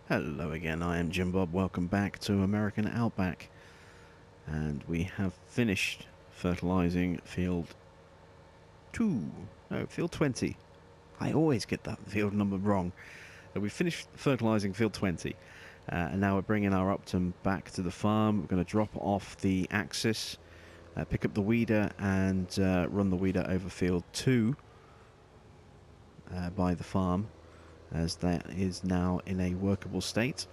Hello again, I am Jim Bob. Welcome back to American Outback. And we have finished fertilizing field 2. No, field 20. I always get that field number wrong. We finished fertilizing field 20. And now we're bringing our Upton back to the farm. We're going to drop off the axis, pick up the weeder, and run the weeder over field 2 by the farm, as that is now in a workable state.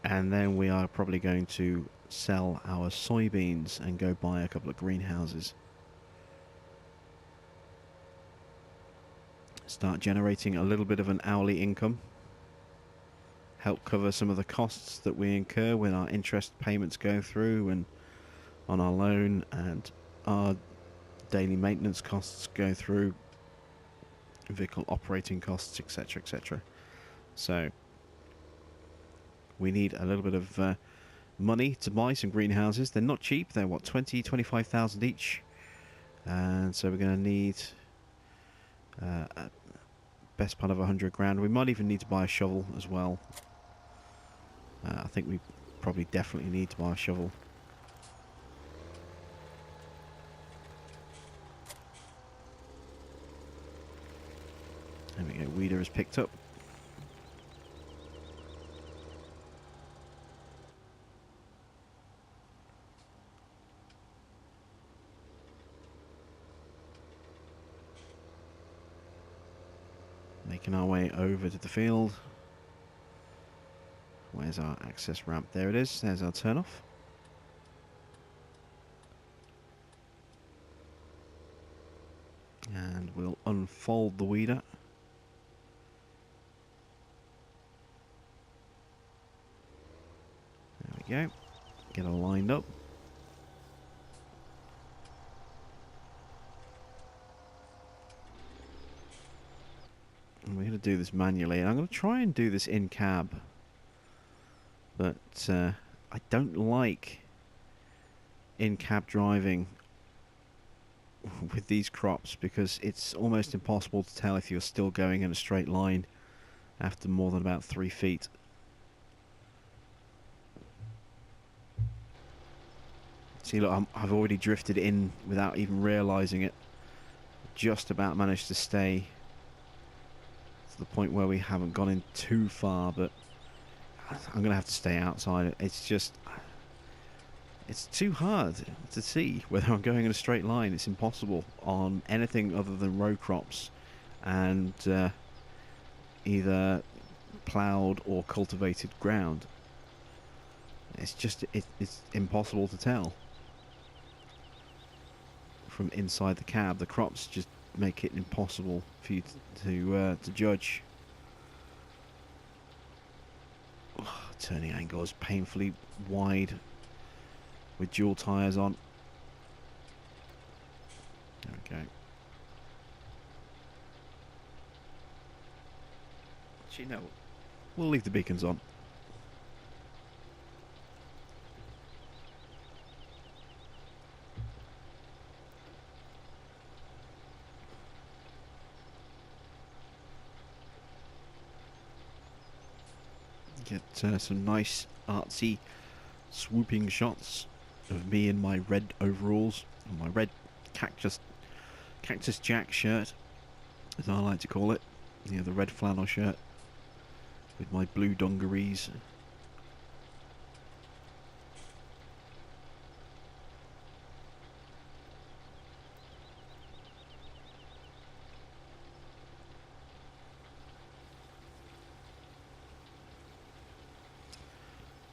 And then we are probably going to sell our soybeans and go buy a couple of greenhouses. Start generating a little bit of an hourly income. Help cover some of the costs that we incur when our interest payments go through and on our loan, and our daily maintenance costs go through, vehicle operating costs, etc, etc. So we need a little bit of money to buy some greenhouses. They're not cheap. They're what, 20, 25,000 each. And so we're going to need best part of 100 grand. We might even need to buy a shovel as well. I think we probably definitely need to buy a shovel. There we go. Weeder is picked up. Making our way over to the field. Where's our access ramp? There it is. There's our turnoff. And we'll unfold the weeder. There we go. Get her lined up. And we're going to do this manually. And I'm going to try and do this in cab. But I don't like in-cab driving with these crops, because it's almost impossible to tell if you're still going in a straight line after more than about 3 feet. See, look, I've already drifted in without even realising it. Just about managed to stay to the point where we haven't gone in too far, but I'm going to have to stay outside. It's just, it's too hard to see whether I'm going in a straight line. It's impossible on anything other than row crops and either ploughed or cultivated ground. It's just, it's impossible to tell from inside the cab. The crops just make it impossible for you to judge. Turning angle is painfully wide with dual tyres on. There we go. Actually, no, we'll leave the beacons on. Get some nice artsy swooping shots of me in my red overalls, my red cactus jack shirt, as I like to call it. You know, the red flannel shirt with my blue dungarees.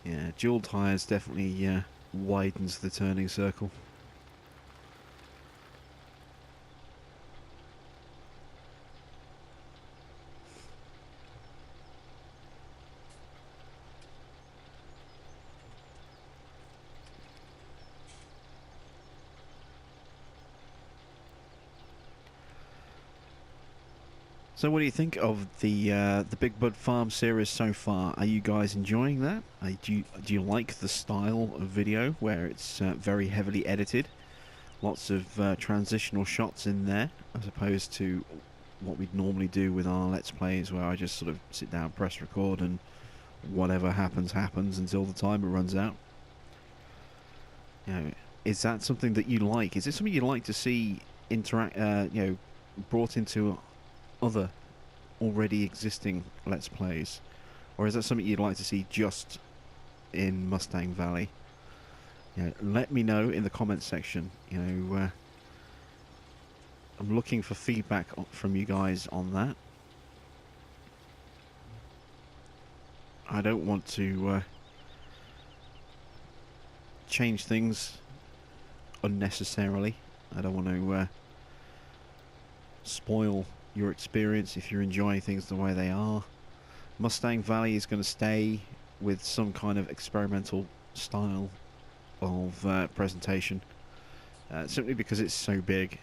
Yeah, dual tyres definitely widens the turning circle. So what do you think of the Big Bud Farm series so far? Are you guys enjoying that? Do you like the style of video where it's very heavily edited? Lots of transitional shots in there, as opposed to what we'd normally do with our Let's Plays, where I just sort of sit down, press record, and whatever happens, happens until the timer runs out. You know, is that something that you like? Is it something you'd like to see brought into other already existing Let's Plays? Or is that something you'd like to see just in Mustang Valley? Let me know in the comments section. I'm looking for feedback from you guys on that. I don't want to change things unnecessarily. I don't want to spoil your experience if you're enjoying things the way they are. Mustang Valley is going to stay with some kind of experimental style of presentation, simply because it's so big.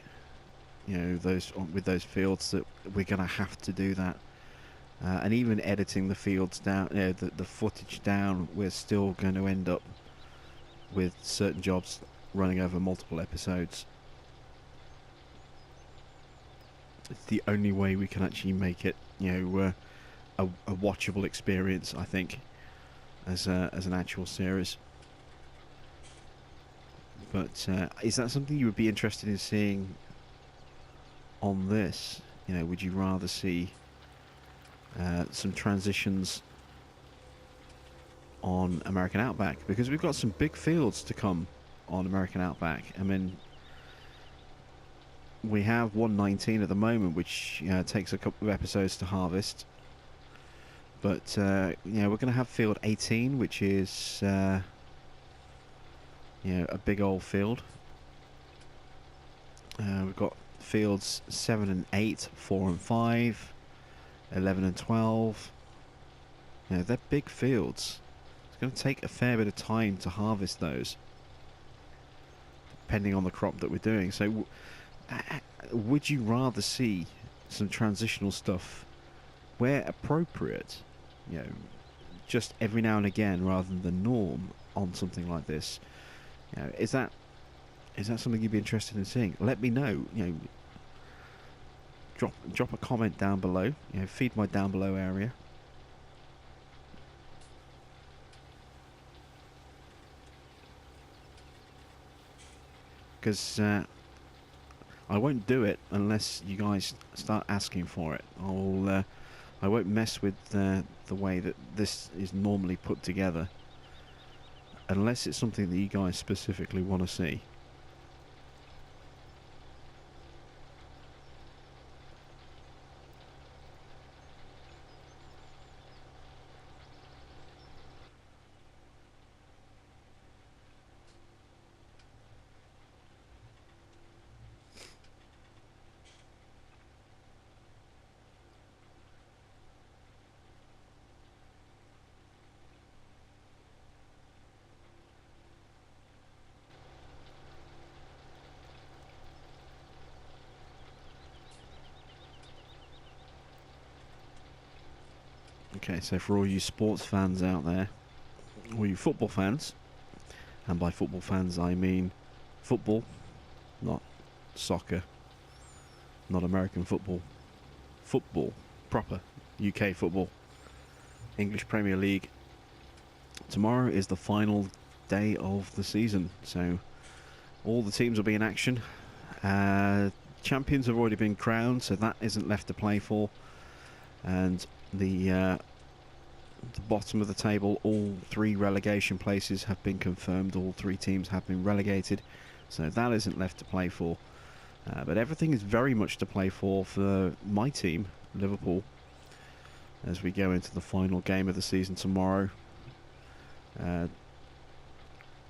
With those fields, that we're going to have to do that. And even editing the fields down, the footage down, we're still going to end up with certain jobs running over multiple episodes. It's the only way we can actually make it, a watchable experience, I think, as an actual series. But is that something you would be interested in seeing on this? Would you rather see some transitions on American Outback? Because we've got some big fields to come on American Outback. I mean, we have 119 at the moment, which takes a couple of episodes to harvest. But we're going to have field 18, which is a big old field. We've got fields 7 and 8, 4 and 5, 11 and 12. They're big fields. It's going to take a fair bit of time to harvest those, depending on the crop that we're doing. So would you rather see some transitional stuff where appropriate, just every now and again rather than the norm on something like this? Is that something you'd be interested in seeing? Let me know. Drop a comment down below. Feed my down below area. Because I won't do it unless you guys start asking for it. I won't mess with the way that this is normally put together unless it's something that you guys specifically want to see. Okay, so for all you sports fans out there, all you football fans, and by football fans I mean football, not soccer, not American football, football, proper UK football, English Premier League. Tomorrow is the final day of the season, so all the teams will be in action. Champions have already been crowned, so that isn't left to play for. And the bottom of the table, all 3 relegation places have been confirmed. All 3 teams have been relegated, so that isn't left to play for. But everything is very much to play for my team, Liverpool, as we go into the final game of the season tomorrow.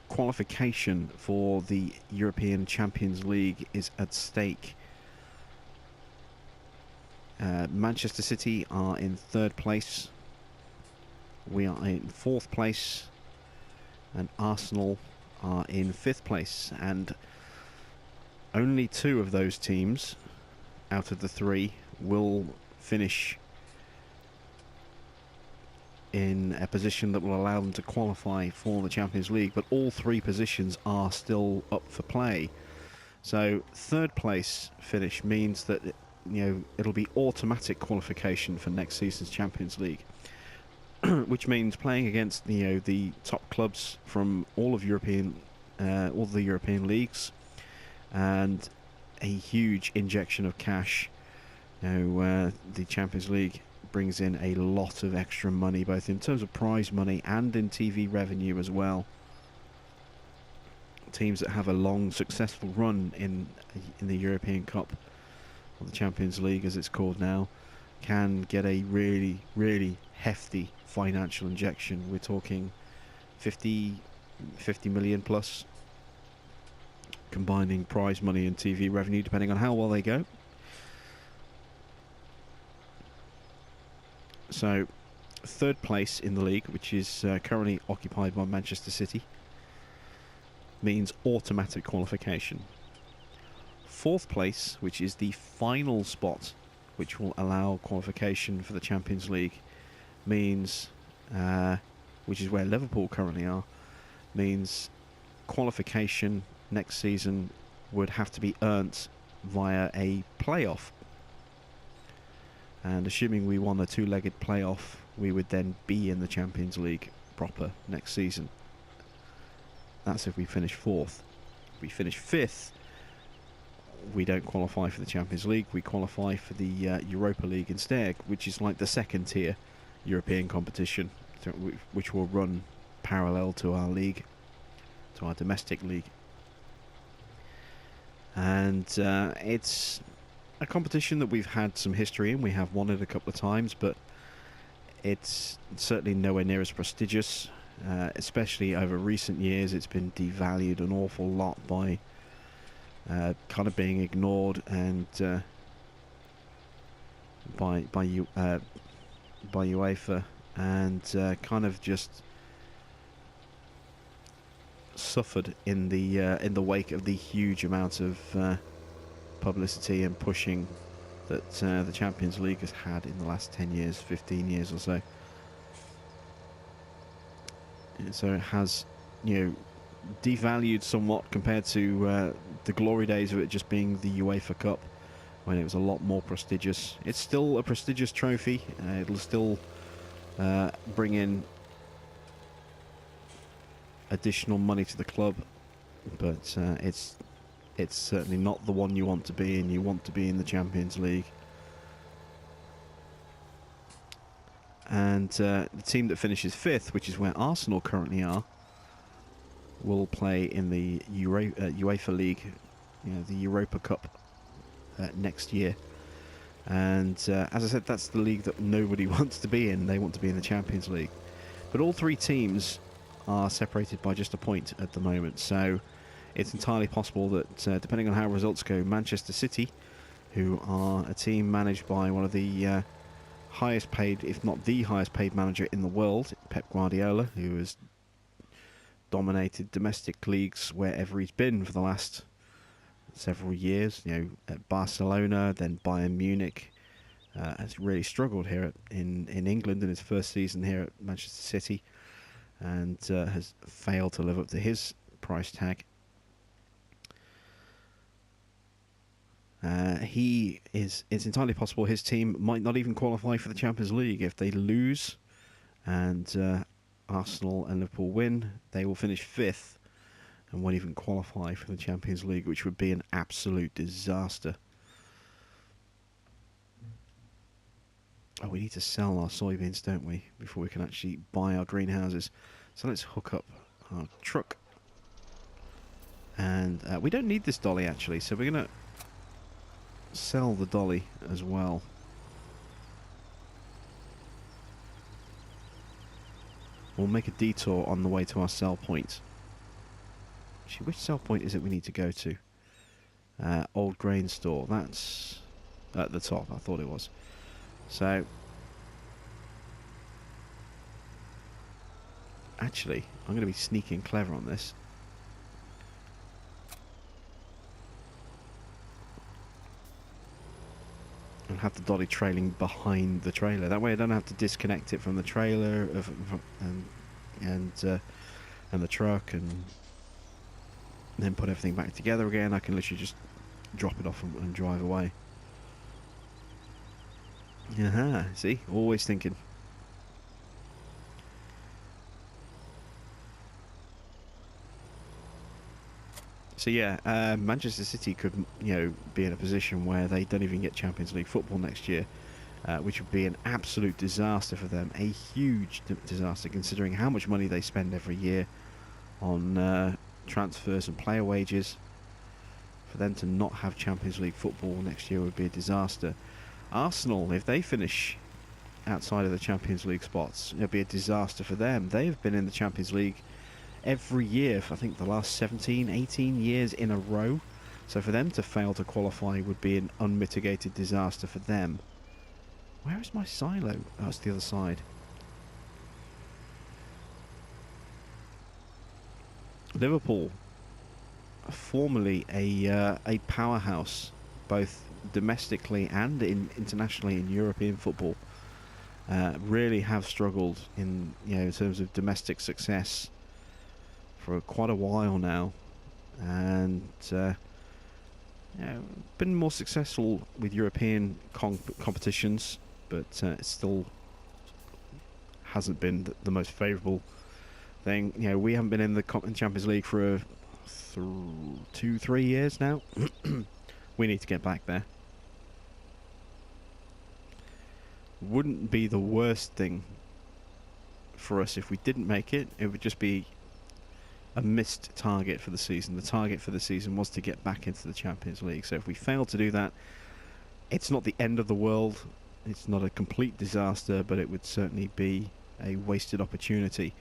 Qualification for the European Champions League is at stake. Manchester City are in 3rd place. We are in 4th place, and Arsenal are in 5th place. And only 2 of those teams out of the 3 will finish in a position that will allow them to qualify for the Champions League, but all 3 positions are still up for play. So 3rd place finish means that it'll be automatic qualification for next season's Champions League, which means playing against the top clubs from all the European leagues, and a huge injection of cash. The Champions League brings in a lot of extra money, both in terms of prize money and in TV revenue as well. Teams that have a long, successful run in the European Cup, or the Champions League as it's called now, can get a really, really hefty financial injection. We're talking 50 million plus, combining prize money and TV revenue, depending on how well they go. So, third place in the league, which is currently occupied by Manchester City, means automatic qualification. Fourth place, which is the final spot, which will allow qualification for the Champions League, means, which is where Liverpool currently are, means qualification next season would have to be earned via a playoff. And assuming we won a two-legged playoff, we would then be in the Champions League proper next season. That's if we finish fourth. If we finish fifth, we don't qualify for the Champions League. We qualify for the Europa League instead, which is like the second tier European competition, which will run parallel to our league, to our domestic league. And it's a competition that we've had some history in. We have won it a couple of times, but it's certainly nowhere near as prestigious. Especially over recent years, it's been devalued an awful lot by kind of being ignored and by UEFA, and kind of just suffered in the wake of the huge amount of publicity and pushing that the Champions League has had in the last 10 years, 15 years or so. So it has, devalued somewhat compared to the glory days of it just being the UEFA Cup, when it was a lot more prestigious. It's still a prestigious trophy. It'll still bring in additional money to the club, but it's certainly not the one you want to be in. You want to be in the Champions League. And the team that finishes fifth, which is where Arsenal currently are, will play in the UEFA League, the Europa Cup next year. And as I said, that's the league that nobody wants to be in. They want to be in the Champions League. But all three teams are separated by just a point at the moment. So it's entirely possible that, depending on how results go, Manchester City, who are a team managed by one of the highest paid, if not the highest paid manager in the world, Pep Guardiola, who has dominated domestic leagues wherever he's been for the last several years, at Barcelona, then Bayern Munich, has really struggled here in England in his first season here at Manchester City, and has failed to live up to his price tag. It's entirely possible his team might not even qualify for the Champions League. If they lose and Arsenal and Liverpool win, they will finish fifth and won't even qualify for the Champions League, which would be an absolute disaster. Oh, we need to sell our soybeans, don't we, before we can actually buy our greenhouses. So let's hook up our truck. And we don't need this dolly, actually, so we're going to sell the dolly as well. We'll make a detour on the way to our sell point. Actually, which sell point is it we need to go to? Old grain store. That's at the top. I thought it was. So, actually, I'm going to be sneaky and clever on this. And have the dolly trailing behind the trailer. That way I don't have to disconnect it from the trailer and the truck and then put everything back together again. I can literally just drop it off and drive away. See, always thinking. So yeah, Manchester City could, be in a position where they don't even get Champions League football next year, which would be an absolute disaster for them. A huge disaster, considering how much money they spend every year on transfers and player wages. For them to not have Champions League football next year would be a disaster. Arsenal, if they finish outside of the Champions League spots, it'll be a disaster for them. They've been in the Champions League every year for, I think, the last 17, 18 years in a row. So for them to fail to qualify would be an unmitigated disaster for them. Where is my silo? Oh, it's the other side. Liverpool, formerly a powerhouse, both domestically and internationally in European football, really have struggled in terms of domestic success for quite a while now, and been more successful with European competitions, but it still hasn't been the most favourable thing. We haven't been in the Champions League for 2-3 years now. We need to get back there. Wouldn't be the worst thing for us if we didn't make it. It would just be a missed target for the season. The target for the season was to get back into the Champions League. So if we fail to do that, it's not the end of the world. It's not a complete disaster, but it would certainly be a wasted opportunity.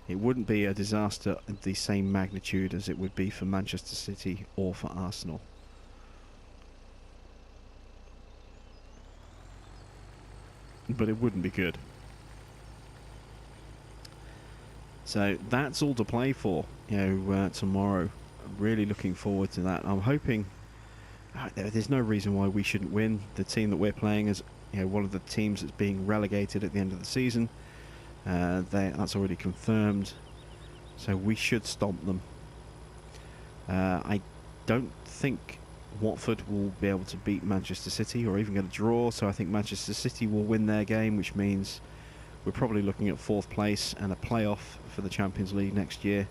It wouldn't be a disaster of the same magnitude as it would be for Manchester City or for Arsenal. But it wouldn't be good. So that's all to play for, tomorrow. I'm really looking forward to that. I'm hoping there's no reason why we shouldn't win. The team that we're playing is, one of the teams that's being relegated at the end of the season. That's already confirmed. So we should stomp them. I don't think Watford will be able to beat Manchester City or even get a draw. So I think Manchester City will win their game, which means we're probably looking at 4th place and a playoff for the Champions League next year.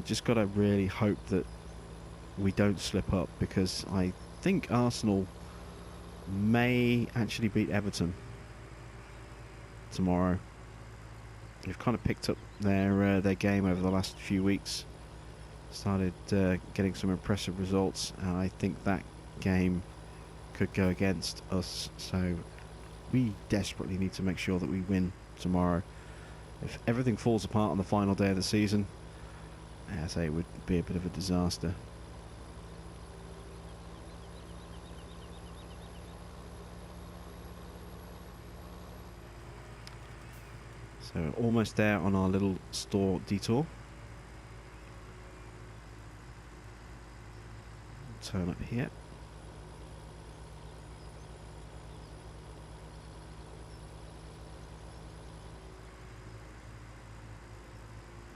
Just got to really hope that we don't slip up, because I think Arsenal may actually beat Everton tomorrow. They've kind of picked up their game over the last few weeks. Started getting some impressive results, and I think that game could go against us. So we desperately need to make sure that we win tomorrow. If everything falls apart on the final day of the season, I say it would be a bit of a disaster. So almost there on our little store detour. Turn up here.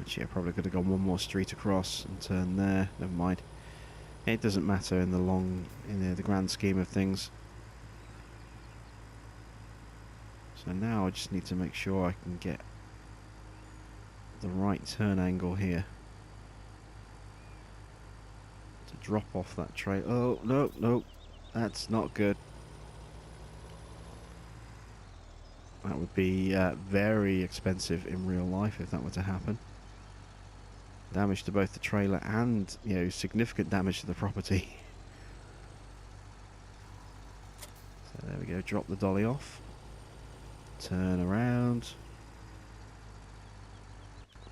Actually, I probably could have gone one more street across and turn there. Never mind. It doesn't matter in the grand scheme of things. So now I just need to make sure I can get the right turn angle here to drop off that trail. Oh, no, that's not good. That would be very expensive in real life if that were to happen. Damage to both the trailer and, significant damage to the property. So there we go, drop the dolly off. Turn around.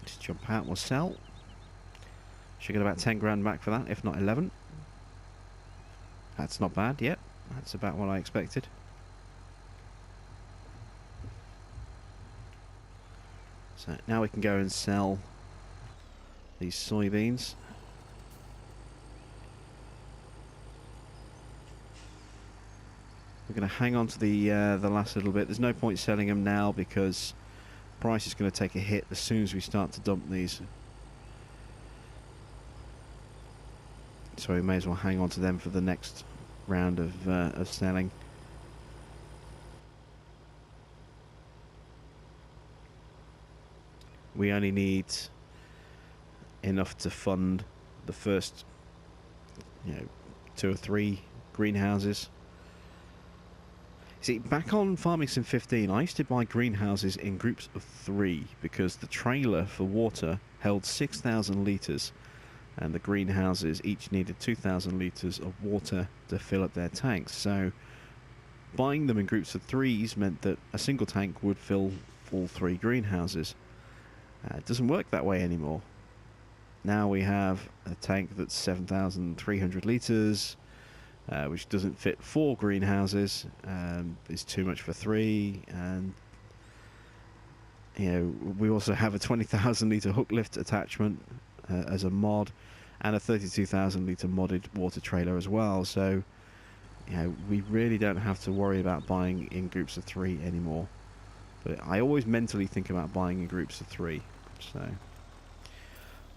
Just jump out, we'll sell. Should get about 10 grand back for that, if not 11. That's not bad yet. That's about what I expected. So now we can go and sell these soybeans. We're going to hang on to the last little bit. There's no point selling them now because price is going to take a hit as soon as we start to dump these. So we may as well hang on to them for the next round of selling. We only need enough to fund the first, 2 or 3 greenhouses. See, back on Farming Sim 15, I used to buy greenhouses in groups of 3 because the trailer for water held 6,000 litres and the greenhouses each needed 2,000 litres of water to fill up their tanks. So buying them in groups of 3s meant that a single tank would fill all 3 greenhouses. It doesn't work that way anymore. Now we have a tank that's 7,300 litres, which doesn't fit 4 greenhouses. It's too much for 3, and we also have a 20,000 litre hook lift attachment as a mod, and a 32,000 litre modded water trailer as well. So we really don't have to worry about buying in groups of 3 anymore. But I always mentally think about buying in groups of 3. So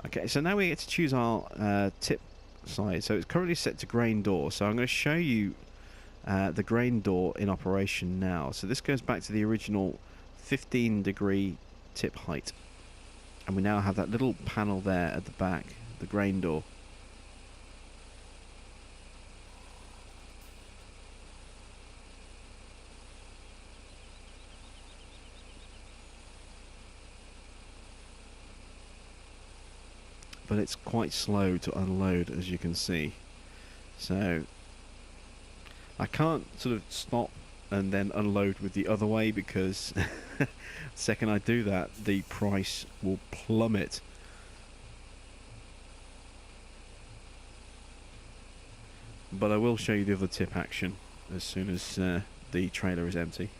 okay, so now we get to choose our tip side. So it's currently set to grain door. So I'm going to show you the grain door in operation now. So this goes back to the original 15-degree tip height, and we now have that little panel there at the back, the grain door. But it's quite slow to unload, as you can see. So I can't sort of stop and then unload with the other way, because the second I do that, the price will plummet. But I will show you the other tip action as soon as the trailer is empty.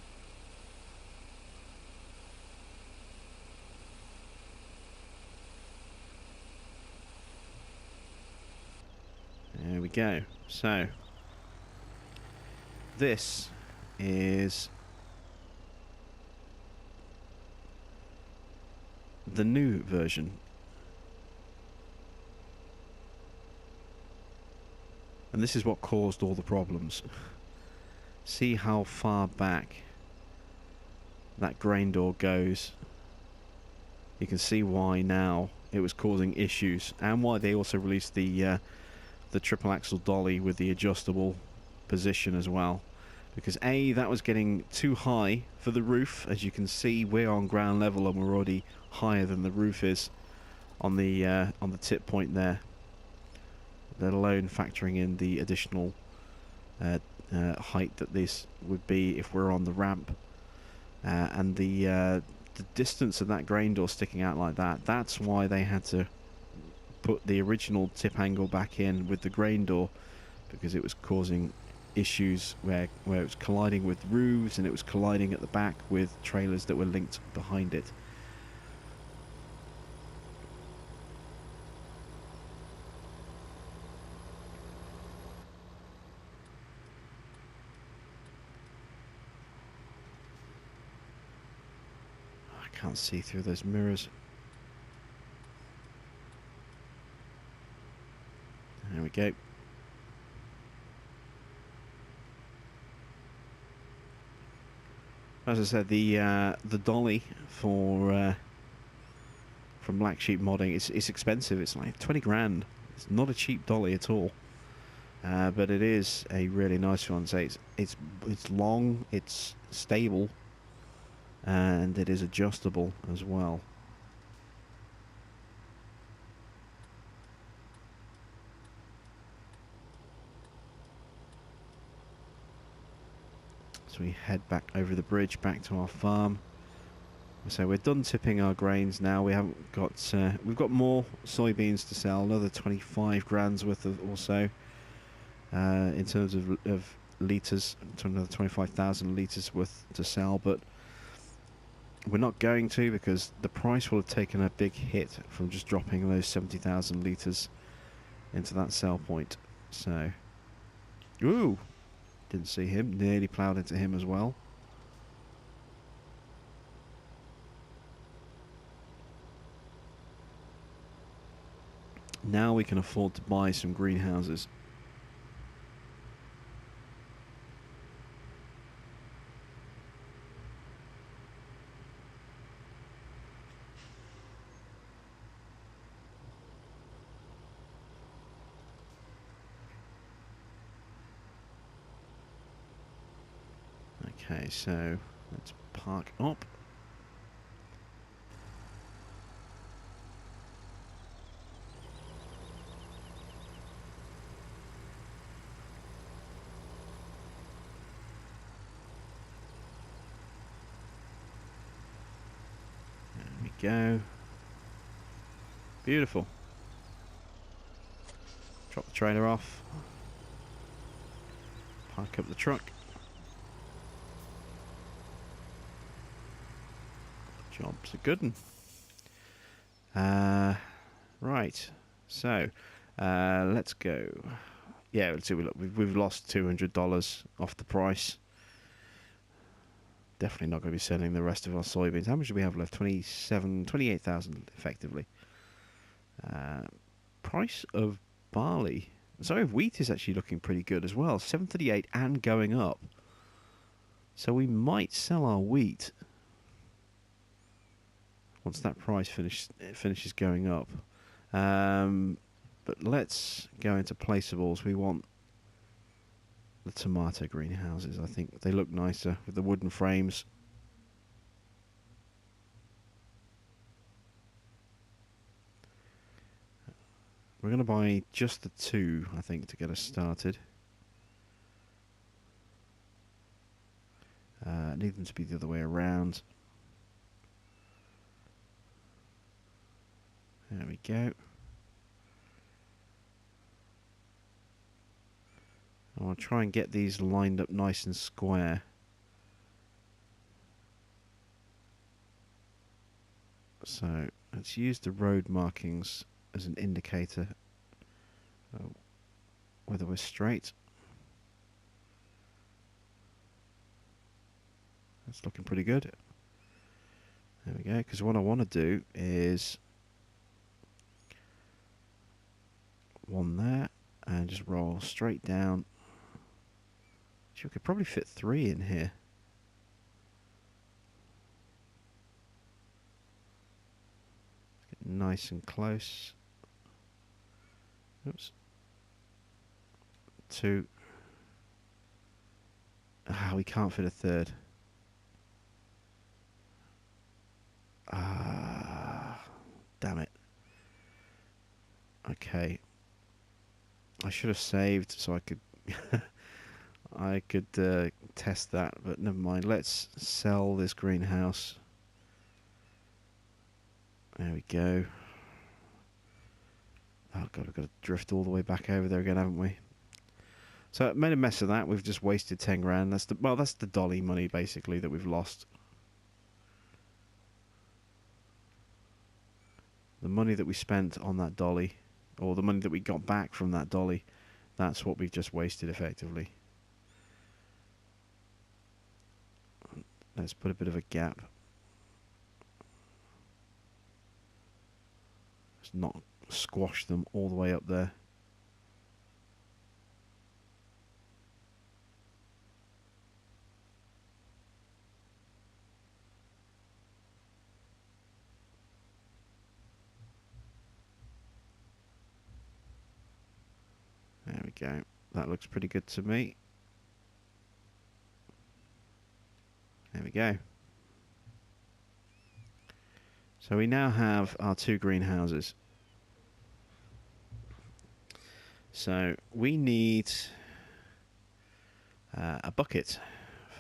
There we go. So this is the new version. And this is what caused all the problems. See how far back that grain door goes. You can see why now it was causing issues, and why they also released the triple axle dolly with the adjustable position as well. Because that was getting too high for the roof. As you can see, we're on ground level and we're already higher than the roof is on the tip point there, let alone factoring in the additional height that this would be if we're on the ramp, and the distance of that grain door sticking out like that. That's why they had to put the original tip angle back in with the grain door, because it was causing issues where it was colliding with roofs, and it was colliding at the back with trailers that were linked behind it. I can't see through those mirrors. There we go. As I said, the dolly for from Black Sheep Modding, it's expensive. It's like 20 grand. It's not a cheap dolly at all, but it is a really nice one. So it's long, it's stable, and it is adjustable as well. So we head back over the bridge back to our farm. So we're done tipping our grains now. We haven't got we've got more soybeans to sell, another 25 grand's worth of or so in terms of litres, another 25,000 litres worth to sell, but we're not going to, because the price will have taken a big hit from just dropping those 70,000 litres into that sell point. So, ooh, didn't see him, nearly ploughed into him as well. Now we can afford to buy some greenhouses. Okay, so let's park up. There we go. Beautiful. Drop the trailer off. Park up the truck. Job's a good one. Right. So, let's go. Yeah, let's see. Look, we've lost $200 off the price. Definitely not going to be selling the rest of our soybeans. How much do we have left? 28,000 effectively. Price of barley. Sorry, wheat is actually looking pretty good as well. 738 and going up. So we might sell our wheat once that price finishes going up. But let's go into placeables. We want the tomato greenhouses. I think they look nicer with the wooden frames. We're going to buy just the two, I think, to get us started. Need them to be the other way around. There we go. I want to try and get these lined up nice and square. So let's use the road markings as an indicator of whether we're straight. That's looking pretty good. There we go, because what I want to do is one there and just roll straight down. So we could probably fit 3 in here. Get nice and close. Oops. 2. Ah, we can't fit a third. Ah, damn it. Okay. I should have saved so I could I could test that, but never mind. Let's sell this greenhouse. There we go. Oh god, we've got to drift all the way back over there again, haven't we? So I made a mess of that. We've just wasted 10 grand. That's the dolly money basically that we've lost. The money that we spent on that dolly, or the money that we got back from that dolly, that's what we've just wasted effectively. Let's put a bit of a gap. Let's not squash them all the way up there. There we go. That looks pretty good to me. There we go. So we now have our 2 greenhouses. So we need a bucket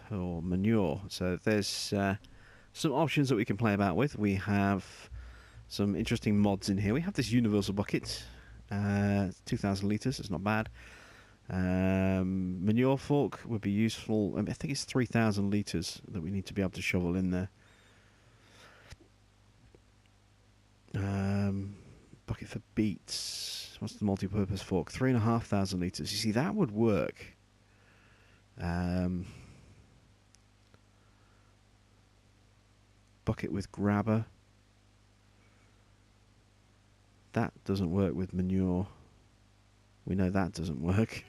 for manure. So there's some options that we can play about with. We have some interesting mods in here. We have this universal bucket, 2,000 litres. It's not bad. Manure fork would be useful. I think it's 3,000 litres that we need to be able to shovel in there. Bucket for beets. What's the multi-purpose fork? 3,500 litres. You see, that would work. Bucket with grabber. That doesn't work with manure. We know that doesn't work.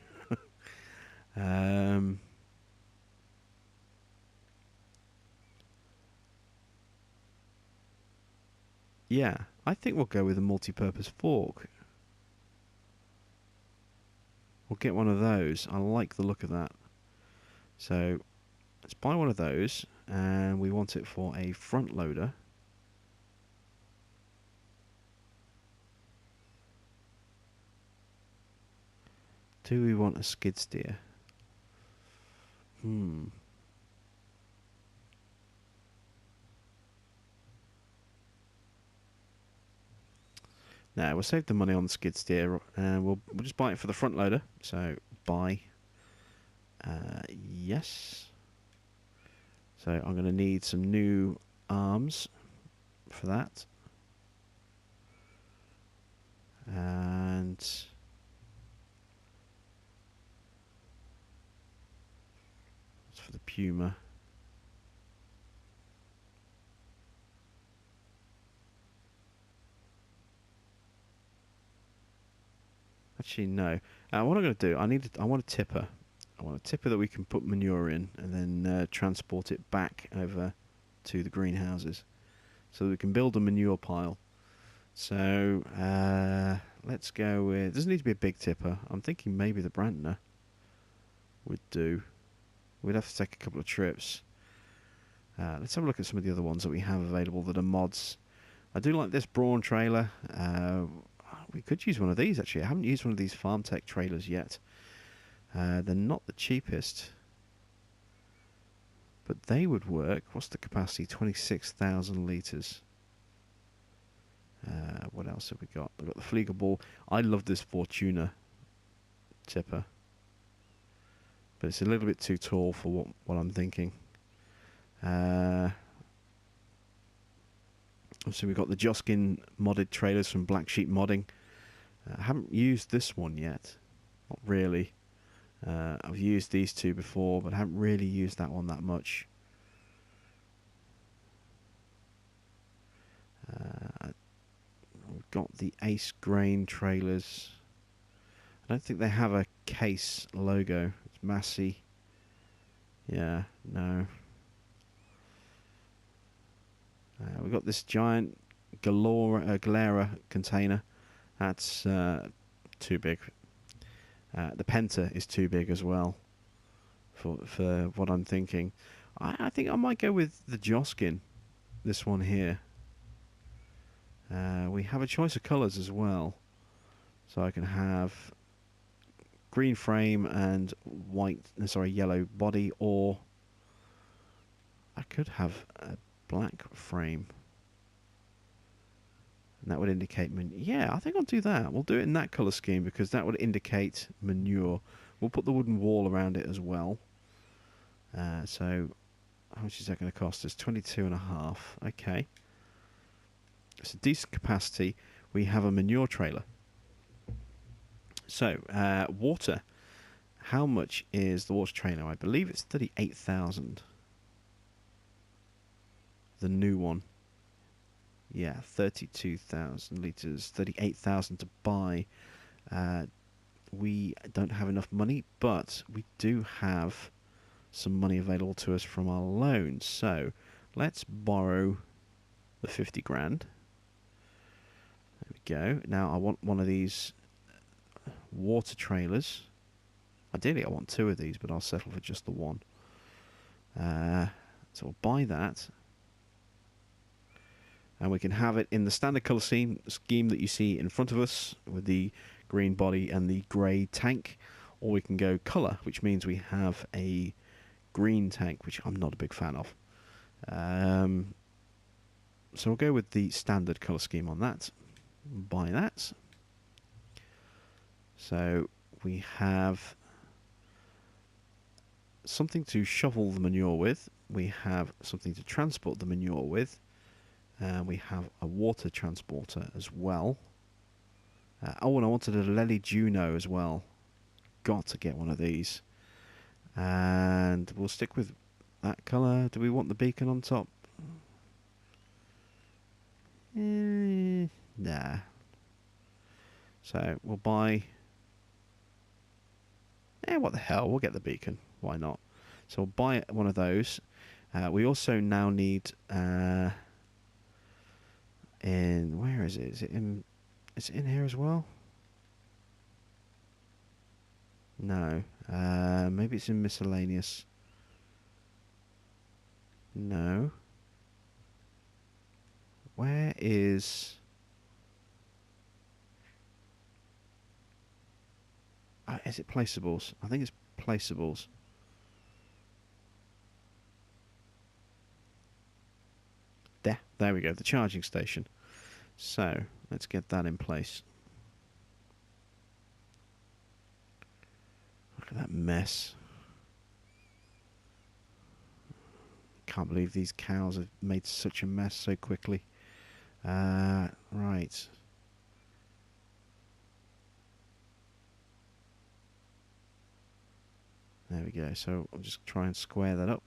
Yeah, I think we'll go with a multi-purpose fork. We'll get one of those. I like the look of that. So let's buy one of those, and we want it for a front loader. Do we want a skid steer? No, we'll save the money on the skid steer, and we'll just buy it for the front loader. So buy. Yes. So I'm going to need some new arms for that. And that's for the Puma. Actually, no. What I'm going to do, I want a tipper. I want a tipper that we can put manure in and then transport it back over to the greenhouses, so that we can build a manure pile. So let's go with. It doesn't need to be a big tipper. I'm thinking maybe the Brantner would do. We'd have to take a couple of trips. Let's have a look at some of the other ones that we have available that are mods. I do like this Brawn trailer. We could use one of these actually. I haven't used one of these Farm Tech trailers yet. They're not the cheapest, but they would work. What's the capacity? 26,000 litres. What else have we got? We've got the Flieger Ball. I love this Fortuna tipper, but it's a little bit too tall for what I'm thinking. Obviously, we've got the Joskin modded trailers from Black Sheep Modding. I haven't used this one yet. Not really. I've used these two before, but I haven't really used that one that much. We've got the Ace Grain trailers. I don't think they have a case logo. It's Massey. Yeah, no. We've got this giant Galera container. That's too big. The Penta is too big as well for what I'm thinking. I think I might go with the Joskin, this one here. We have a choice of colours as well. So I can have green frame and yellow body, or I could have a black frame. And that would indicate yeah, I think I'll do that. We'll do it in that colour scheme because that would indicate manure. We'll put the wooden wall around it as well. So how much is that going to cost us? 22.5. Okay. It's a decent capacity. We have a manure trailer. So water. How much is the water trailer? I believe it's 38,000. The new one. Yeah, 32,000 litres, 38,000 to buy. We don't have enough money, but we do have some money available to us from our loan. So let's borrow the 50 grand. There we go. Now I want one of these water trailers. Ideally I want two of these, but I'll settle for just the one. So we'll buy that. And we can have it in the standard colour scheme that you see in front of us with the green body and the grey tank. Or we can go colour, which means we have a green tank, which I'm not a big fan of. So we'll go with the standard colour scheme on that. Buy that. So we have something to shovel the manure with. We have something to transport the manure with. We have a water transporter as well. Oh, and I wanted a Lely Juno as well. Got to get one of these. And we'll stick with that colour. Do we want the beacon on top? Nah. So we'll buy... what the hell? We'll get the beacon. Why not? So we'll buy one of those. We also now need... where is it? Is it in here as well? No. Maybe it's in miscellaneous. No. Where is... is it placeables? I think it's placeables. There we go, the charging station. So, let's get that in place. Look at that mess. Can't believe these cows have made such a mess so quickly. Right. There we go. So I'll just try and square that up.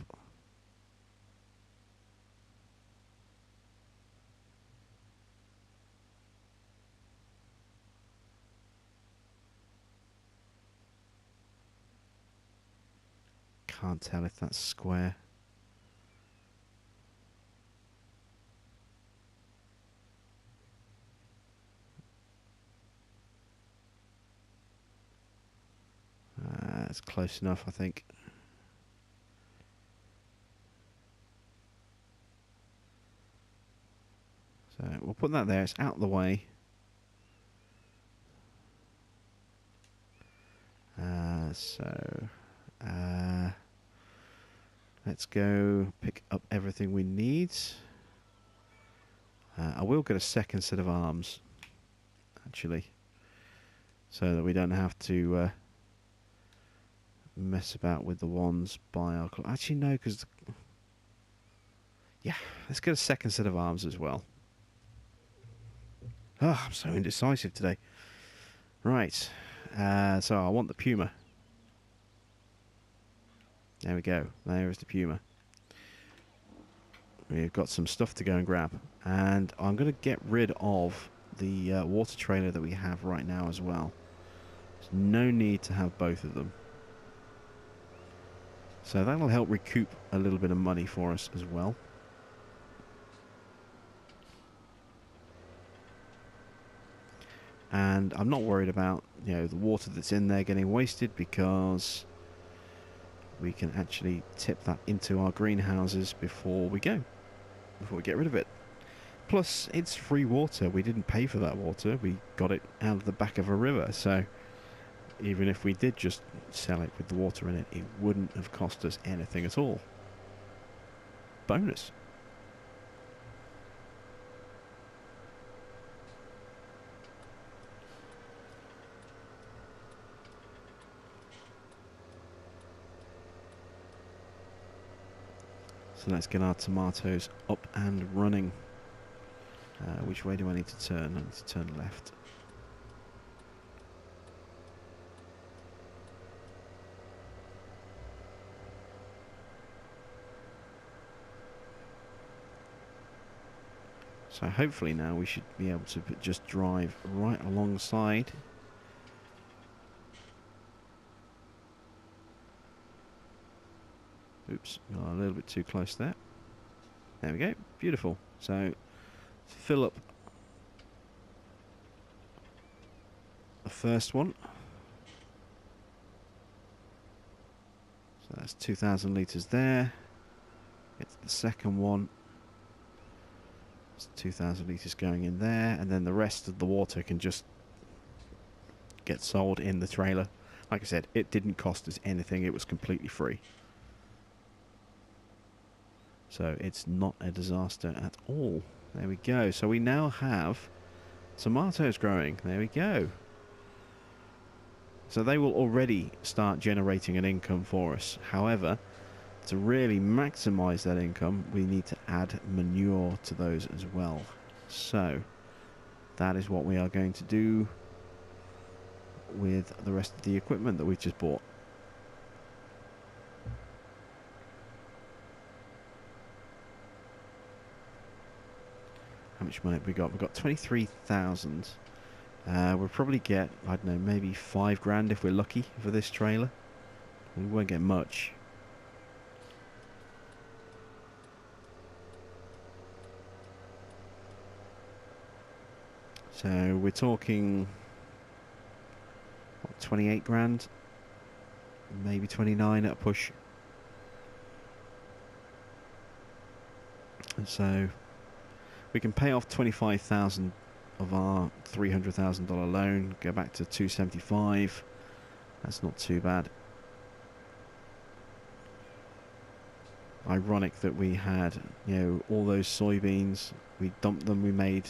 Can't tell if that's square. That's close enough, I think. So we'll put that there. It's out of the way. Let's go pick up everything we need. I will get a second set of arms, actually, so that we don't have to mess about with the ones by our... Actually, no, because... Yeah, let's get a second set of arms as well. Oh, I'm so indecisive today. Right, so I want the Puma. There we go. There is the Puma. We've got some stuff to go and grab. And I'm going to get rid of the water trailer that we have right now as well. There's no need to have both of them. So that'll help recoup a little bit of money for us as well. And I'm not worried about, you know, the water that's in there getting wasted, because we can actually tip that into our greenhouses before we get rid of it. Plus, it's free water. We didn't pay for that water. We got it out of the back of a river. So even if we did just sell it with the water in it, it wouldn't have cost us anything at all. Bonus. So let's get our tomatoes up and running. Which way do I need to turn? I need to turn left. So hopefully now we should be able to just drive right alongside. Oops, got a little bit too close there. There we go, beautiful. So fill up the first one. So that's 2,000 litres there. It's the second one. It's 2,000 litres going in there, and then the rest of the water can just get sold in the trailer. Like I said, it didn't cost us anything. It was completely free. So it's not a disaster at all. There we go. So we now have tomatoes growing. There we go. So they will already start generating an income for us. However, to really maximize that income, we need to add manure to those as well. So that is what we are going to do with the rest of the equipment that we've just bought. How much money have we got? We've got 23,000. We'll probably get, I don't know, maybe 5 grand if we're lucky for this trailer. We won't get much. So we're talking, what, 28 grand? Maybe 29 at a push. And so we can pay off 25,000 of our $300,000 loan, go back to 275. That's not too bad. Ironic that we had, all those soybeans. We dumped them. We made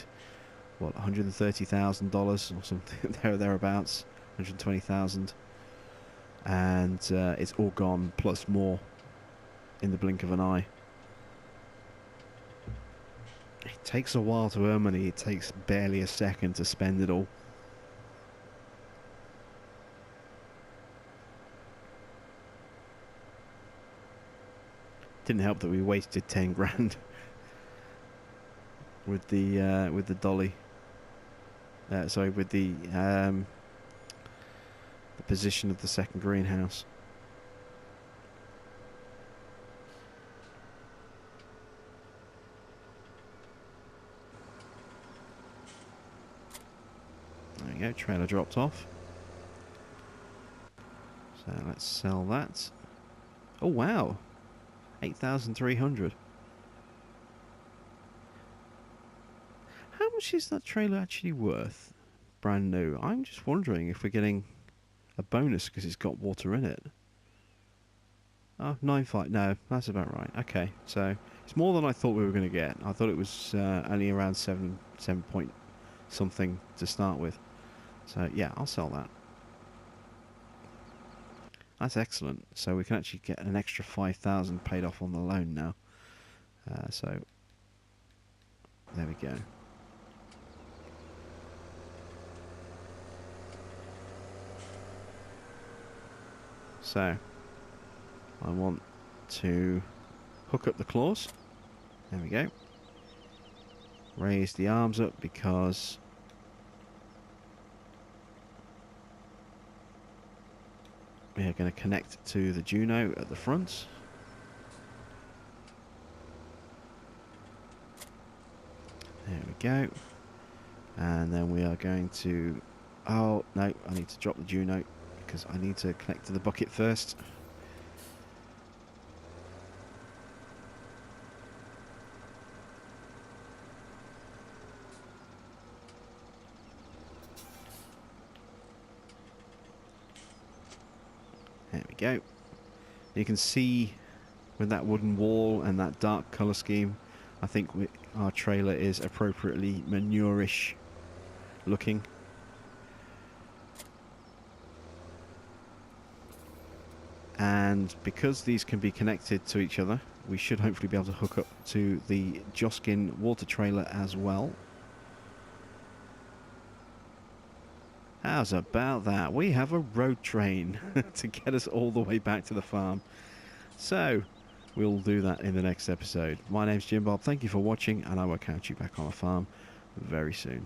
what, $130,000 or something thereabouts, 120,000, and it's all gone plus more in the blink of an eye. It takes a while to earn money. It takes barely a second to spend it all. Didn't help that we wasted 10 grand with the dolly. Sorry, with the position of the second greenhouse. There we go, trailer dropped off. So let's sell that. Oh wow, 8,300. How much is that trailer actually worth? Brand new. I'm just wondering if we're getting a bonus because it's got water in it. Oh, 9.5. No, that's about right. Okay, so it's more than I thought we were going to get. I thought it was only around 7 point something to start with. So yeah, I'll sell that. That's excellent. So we can actually get an extra 5,000 paid off on the loan now. So there we go. So I want to hook up the claws. There we go. Raise the arms up because we are going to connect to the Juno at the front. There we go. And then we are going to... Oh, no, I need to drop the Juno because I need to connect to the bucket first. There we go. You can see with that wooden wall and that dark colour scheme, I think our trailer is appropriately manure-ish looking. And because these can be connected to each other, we should hopefully be able to hook up to the Joskin water trailer as well. How's about that? We have a road train to get us all the way back to the farm. So, we'll do that in the next episode. My name's Jim Bob. Thank you for watching, and I will catch you back on the farm very soon.